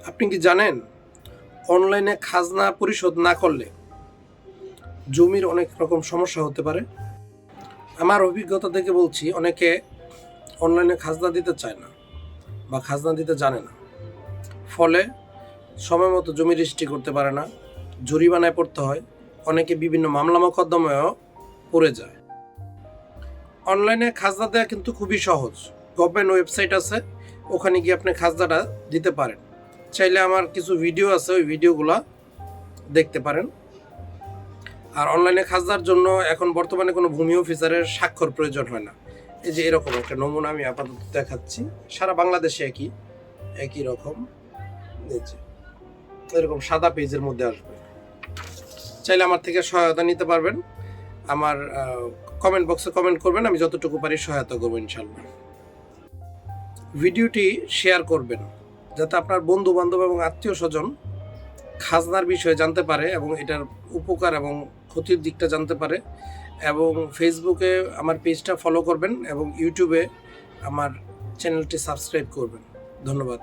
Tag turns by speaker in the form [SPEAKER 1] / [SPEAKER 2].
[SPEAKER 1] আপনি কি জানেন অনলাইনে খাজনা পরিশোধ না করলে জমির অনেক রকম সমস্যা হতে পারে? আমার অভিজ্ঞতা থেকে বলছি, অনেকে অনলাইনে খাজনা দিতে চায় না বা খাজনা দিতে জানে না। ফলে সময় মতো জমি রেজিস্ট্রি করতে পারে না, জরিমানায় পড়তে হয়, অনেকে বিভিন্ন মামলা মোকদ্দমায়ও পড়ে যায়। অনলাইনে খাজনা দেওয়া কিন্তু খুবই সহজ। গভর্নমেন্ট ওয়েবসাইট আছে, ওখানে গিয়ে আপনি খাজনাটা দিতে পারেন। চাইলে আমার কিছু ভিডিও আছে, ওই ভিডিওগুলো দেখতে পারেন। আর অনলাইনে খাজনার জন্য এখন বর্তমানে কোনো ভূমি অফিসারের স্বাক্ষর প্রয়োজন হয় না। এই যে এরকম একটা নমুনা আমি আপাতত দেখাচ্ছি, সারা বাংলাদেশে একই রকম এরকম সাদা পেজের মধ্যে আসবে। চাইলে আমার থেকে সহায়তা নিতে পারবেন। আমার কমেন্ট বক্সে কমেন্ট করবেন, আমি যতটুকু পারি সহায়তা করবো ইনশাল্লাহ। ভিডিওটি শেয়ার করবেন যাতে আপনার বন্ধু বান্ধব এবং আত্মীয় স্বজন খাজনার বিষয়ে জানতে পারে এবং এটার উপকার এবং ক্ষতির দিকটা জানতে পারে। এবং ফেসবুকে আমার পেজটা ফলো করবেন এবং ইউটিউবে আমার চ্যানেলটি সাবস্ক্রাইব করবেন। ধন্যবাদ।